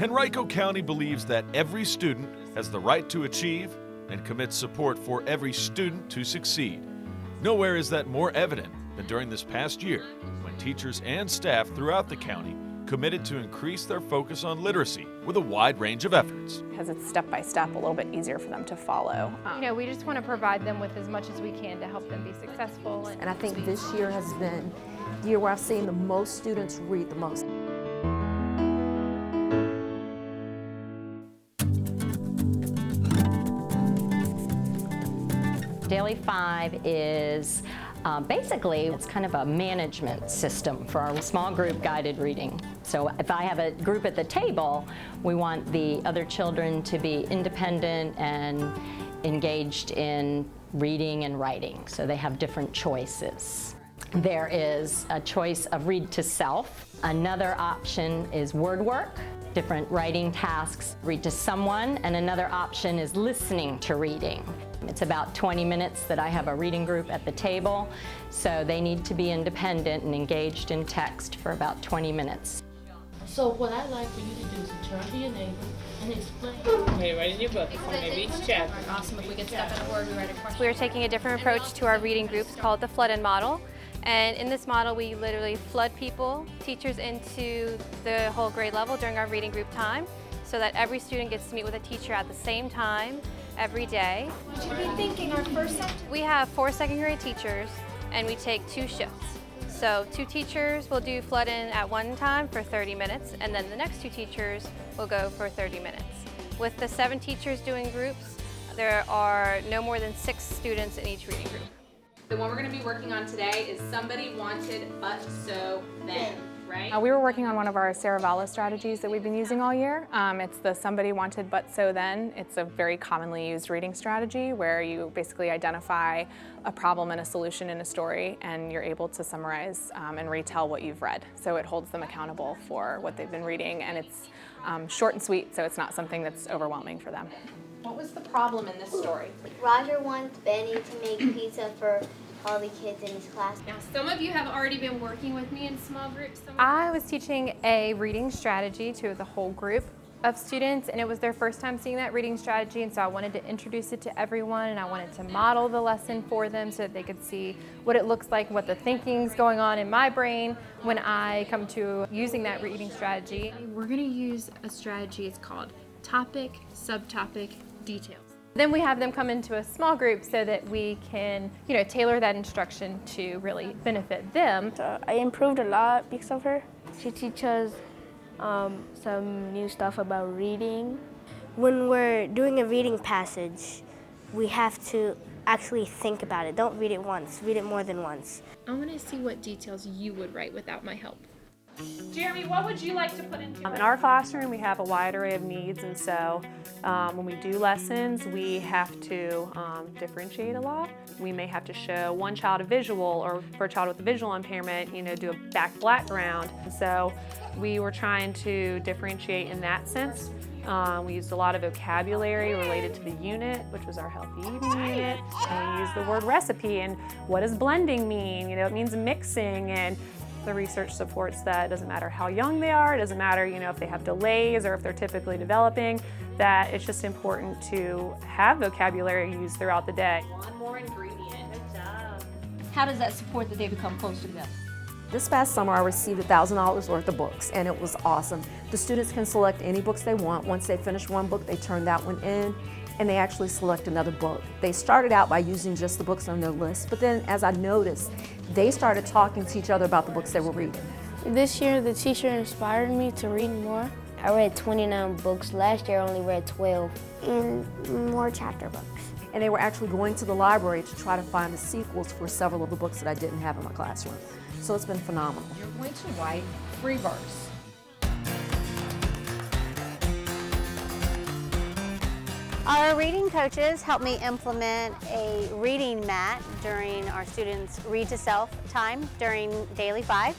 Henrico County believes that every student has the right to achieve and commits support for every student to succeed. Nowhere is that more evident than during this past year, when teachers and staff throughout the county committed to increase their focus on literacy with a wide range of efforts. Because it's step by step, a little bit easier for them to follow. We just want to provide them with as much as we can to help them be successful. And I think this year has been the year where I've seen the most students read the most. Daily 5 is basically, it's kind of a management system for our small group guided reading. So if I have a group at the table, we want the other children to be independent and engaged in reading and writing. So they have different choices. There is a choice of read to self. Another option is word work, different writing tasks, read to someone, and another option is listening to reading. It's about 20 minutes that I have a reading group at the table, so they need to be independent and engaged in text for about 20 minutes. So what I'd like for you to do is to turn to your neighbor and explain. Okay, write in your book, maybe each chapter. Awesome, if we get stuck in a word, we write a question. We're taking a different approach to our reading groups called the flood-in model. And in this model, we literally flood teachers into the whole grade level during our reading group time, so that every student gets to meet with a teacher at the same time every day. Would you be thinking our first subject? We have 4 second grade teachers, and we take 2 shifts. So 2 teachers will do flood-in at one time for 30 minutes, and then the next 2 teachers will go for 30 minutes. With the 7 teachers doing groups, there are no more than 6 students in each reading group. The one we're going to be working on today is somebody wanted but so then, right? We were working on one of our Cerevala strategies that we've been using all year. It's the somebody wanted but so then. It's a very commonly used reading strategy where you basically identify a problem and a solution in a story, and you're able to summarize and retell what you've read. So it holds them accountable for what they've been reading, and it's short and sweet, so it's not something that's overwhelming for them. What was the problem in this story? Roger wants Benny to make pizza for all the kids in his class. Now, some of you have already been working with me in small groups. I was teaching a reading strategy to the whole group of students, and it was their first time seeing that reading strategy, and so I wanted to introduce it to everyone, and I wanted to model the lesson for them so that they could see what it looks like, what the thinking's going on in my brain when I come to using that reading strategy. We're going to use a strategy. It's called topic, subtopic, details. Then we have them come into a small group so that we can, tailor that instruction to really benefit them. I improved a lot because of her. She teaches some new stuff about reading. When we're doing a reading passage, we have to actually think about it. Don't read it once, read it more than once. I want to see what details you would write without my help. Jeremy, what would you like to put into In our classroom, we have a wide array of needs, and so when we do lessons, we have to differentiate a lot. We may have to show one child a visual, or for a child with a visual impairment, do a background. So we were trying to differentiate in that sense. We used a lot of vocabulary related to the unit, which was our healthy eating unit. And we used the word recipe, and what does blending mean? It means mixing, and the research supports that it doesn't matter how young they are, it doesn't matter if they have delays or if they're typically developing, that it's just important to have vocabulary used throughout the day. one more ingredient? Good job. How does that support that they become close together? This past summer, I received $1,000 worth of books, and it was awesome. The students can select any books they want. Once they finish one book, they turn that one in, and they actually select another book. They started out by using just the books on their list, but then as I noticed, they started talking to each other about the books they were reading. This year, the teacher inspired me to read more. I read 29 books. Last year, I only read 12. And more chapter books. And they were actually going to the library to try to find the sequels for several of the books that I didn't have in my classroom. So it's been phenomenal. You're going to write free verse. Our reading coaches help me implement a reading mat during our students' read to self time during Daily 5.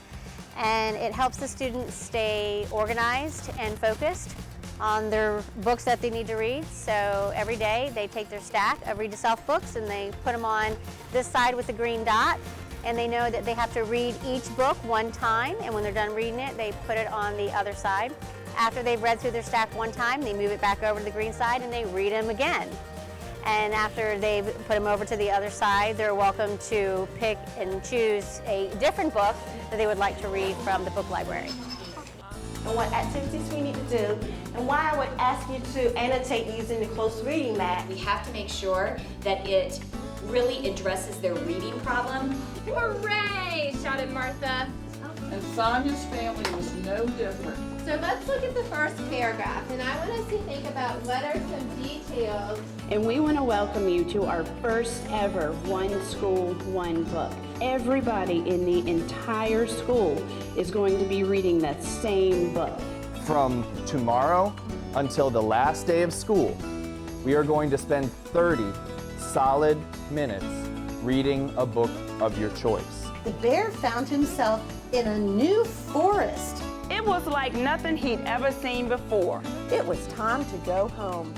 And it helps the students stay organized and focused on their books that they need to read. So every day they take their stack of read to self books and they put them on this side with the green dot. And they know that they have to read each book one time, and when they're done reading it, they put it on the other side. After they've read through their stack one time, they move it back over to the green side and they read them again. And after they've put them over to the other side, they're welcome to pick and choose a different book that they would like to read from the book library. And what activities we need to do, and why I would ask you to annotate using the close reading mat. We have to make sure that it really addresses their reading problem. Hooray! Shouted Martha. And Sonia's family was no different. So let's look at the first paragraph, and I want us to think about what are some details. And we want to welcome you to our first ever One School, One Book. Everybody in the entire school is going to be reading that same book. From tomorrow until the last day of school, we are going to spend 30 solid minutes reading a book of your choice. The bear found himself in a new forest. It was like nothing he'd ever seen before. It was time to go home.